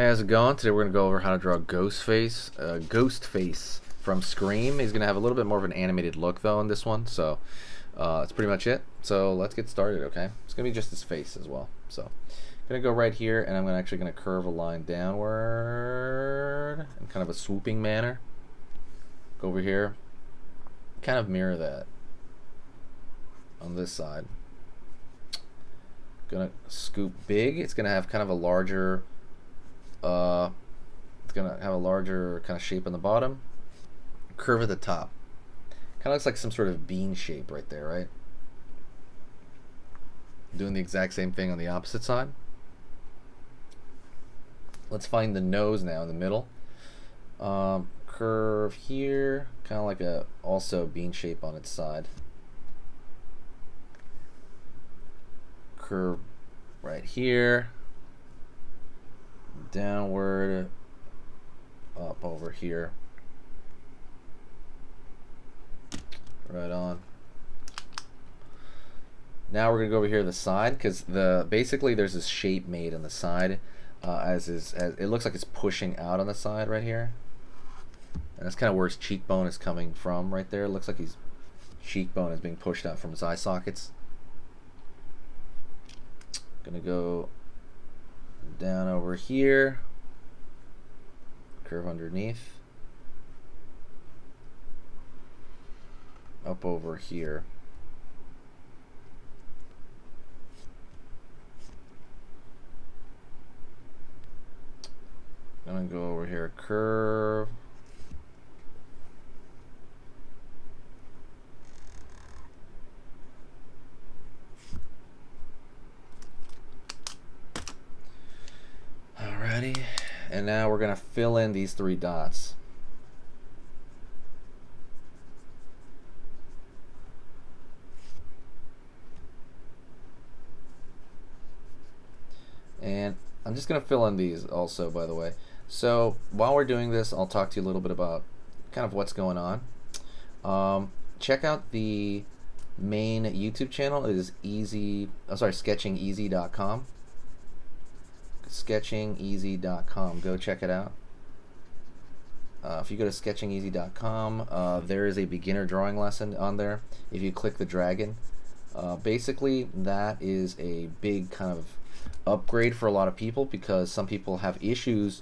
how's it going? Today we're going to go over how to draw Ghost Face from Scream. He's going to have a little bit more of an animated look though in this one, so that's pretty much it. So let's get started, okay? It's going to be just his face as well. So I'm going to go right here, and I'm actually going to curve a line downward in kind of a swooping manner. Go over here, kind of mirror that on this side. Gonna scoop big. It's gonna have kind of a larger kind of shape on the bottom, curve at the top. Kind of looks like some sort of bean shape right there, right? Doing the exact same thing on the opposite side. Let's find the nose now in the middle. Curve here, kind of like a also bean shape on its side. Curve right here, downward, up over here, right on. Now we're gonna go over here to the side, because basically there's this shape made on the side, as it looks like it's pushing out on the side right here, and that's kind of where his cheekbone is coming from right there. It looks like his cheekbone is being pushed out from his eye sockets. Gonna go down over here, curve underneath, up over here. Gonna go over here, curve. And now we're going to fill in these three dots. And I'm just going to fill in these also, by the way. So while we're doing this, I'll talk to you a little bit about kind of what's going on. Check out the main YouTube channel. It is sketchingeasy.com. sketchingeasy.com. Go check it out. If you go to sketchingeasy.com, there is a beginner drawing lesson on there. If you click the dragon, basically that is a big kind of upgrade for a lot of people, because some people have issues,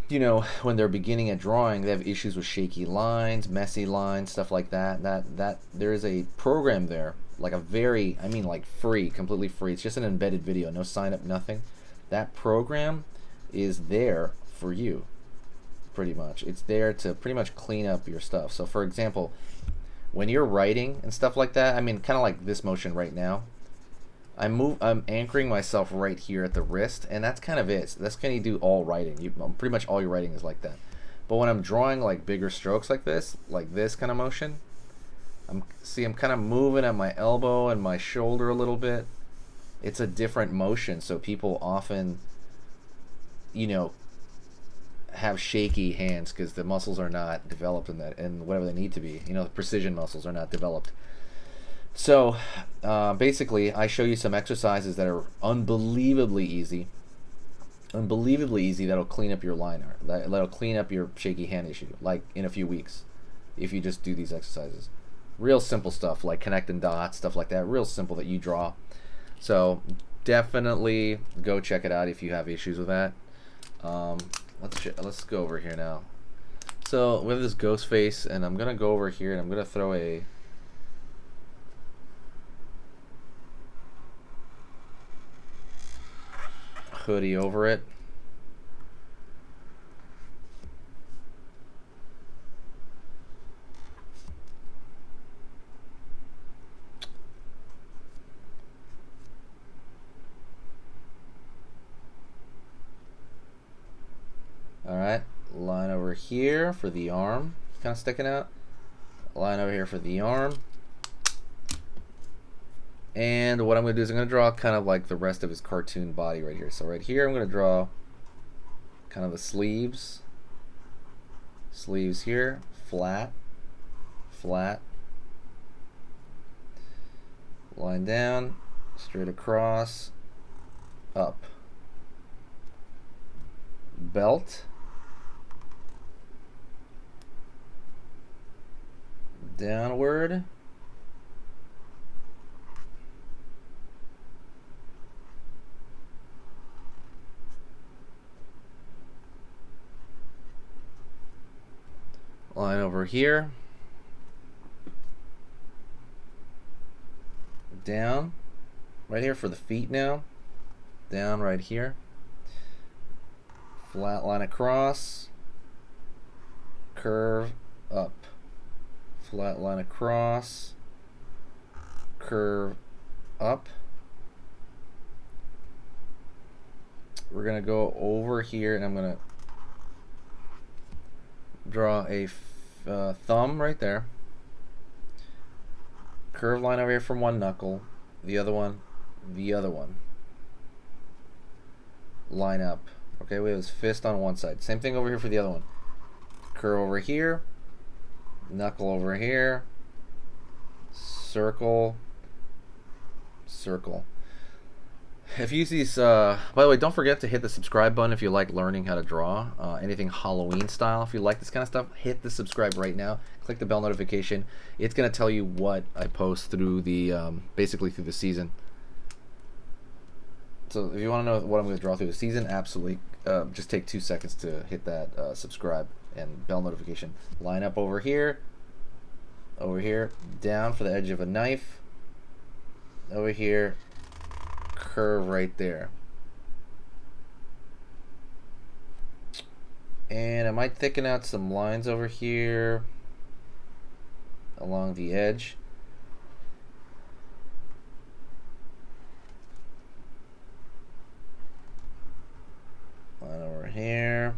you know, when they're beginning at drawing. They have issues with shaky lines, messy lines, stuff like that. That there is a program there, like like free, completely free. It's just an embedded video, no sign up, nothing. That program is there for you, pretty much. It's there to pretty much clean up your stuff. So for example, when you're writing and stuff like that, I mean, kind of like this motion right now, I'm anchoring myself right here at the wrist, and that's kind of it. That's kind of do all writing. Pretty much all your writing is like that. But when I'm drawing like bigger strokes like this kind of motion, I'm kind of moving at my elbow and my shoulder a little bit. It's a different motion, so people often, you know, have shaky hands because the muscles are not developed in that, and whatever they need to be. You know, the precision muscles are not developed. So basically, I show you some exercises that are unbelievably easy. That'll clean up your line art. That'll clean up your shaky hand issue, like in a few weeks, if you just do these exercises. Real simple stuff like connecting dots, stuff like that. Real simple that you draw. So definitely go check it out if you have issues with that. Let's go over here now. So we have this ghost face, and I'm gonna go over here and I'm gonna throw a hoodie over it. Alright, line over here for the arm, kind of sticking out. Line over here for the arm. And what I'm going to do is I'm going to draw kind of like the rest of his cartoon body right here. So right here I'm going to draw kind of the sleeves. Sleeves here, flat, flat. Line down, straight across, up. belt, downward, line over here, down, right here for the feet now, down right here, flat line across, curve up, flat line across, curve up. We're gonna go over here and I'm gonna draw a thumb right there, curve line over here from one knuckle, the other one, line up. Okay, we have his fist on one side. Same thing over here for the other one. Curve over here, knuckle over here, circle, circle. If you use these, by the way, don't forget to hit the subscribe button if you like learning how to draw anything Halloween style. If you like this kind of stuff, hit the subscribe right now. Click the bell notification. It's going to tell you what I post through the basically through the season. So if you want to know what I'm going to draw through the season, absolutely just take 2 seconds to hit that subscribe and bell notification. Line up over here, down for the edge of a knife, over here, curve right there. And I might thicken out some lines over here along the edge. Line over here.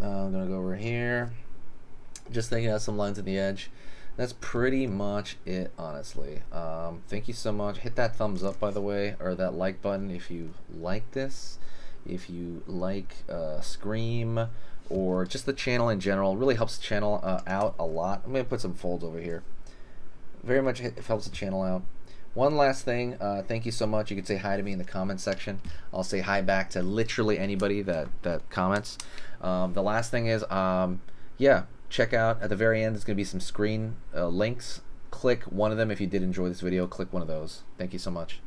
I'm gonna go over here, just thinking out some lines at the edge. That's pretty much it, honestly. Thank you so much. Hit that thumbs up, by the way, or that like button if you like this. If you like Scream or just the channel in general, it really helps the channel out a lot. I'm gonna put some folds over here. Very much it helps the channel out. One last thing, thank you so much. You can say hi to me in the comment section. I'll say hi back to literally anybody that comments. The last thing is, yeah, check out at the very end. There's going to be some screen links. Click one of them if you did enjoy this video. Click one of those. Thank you so much.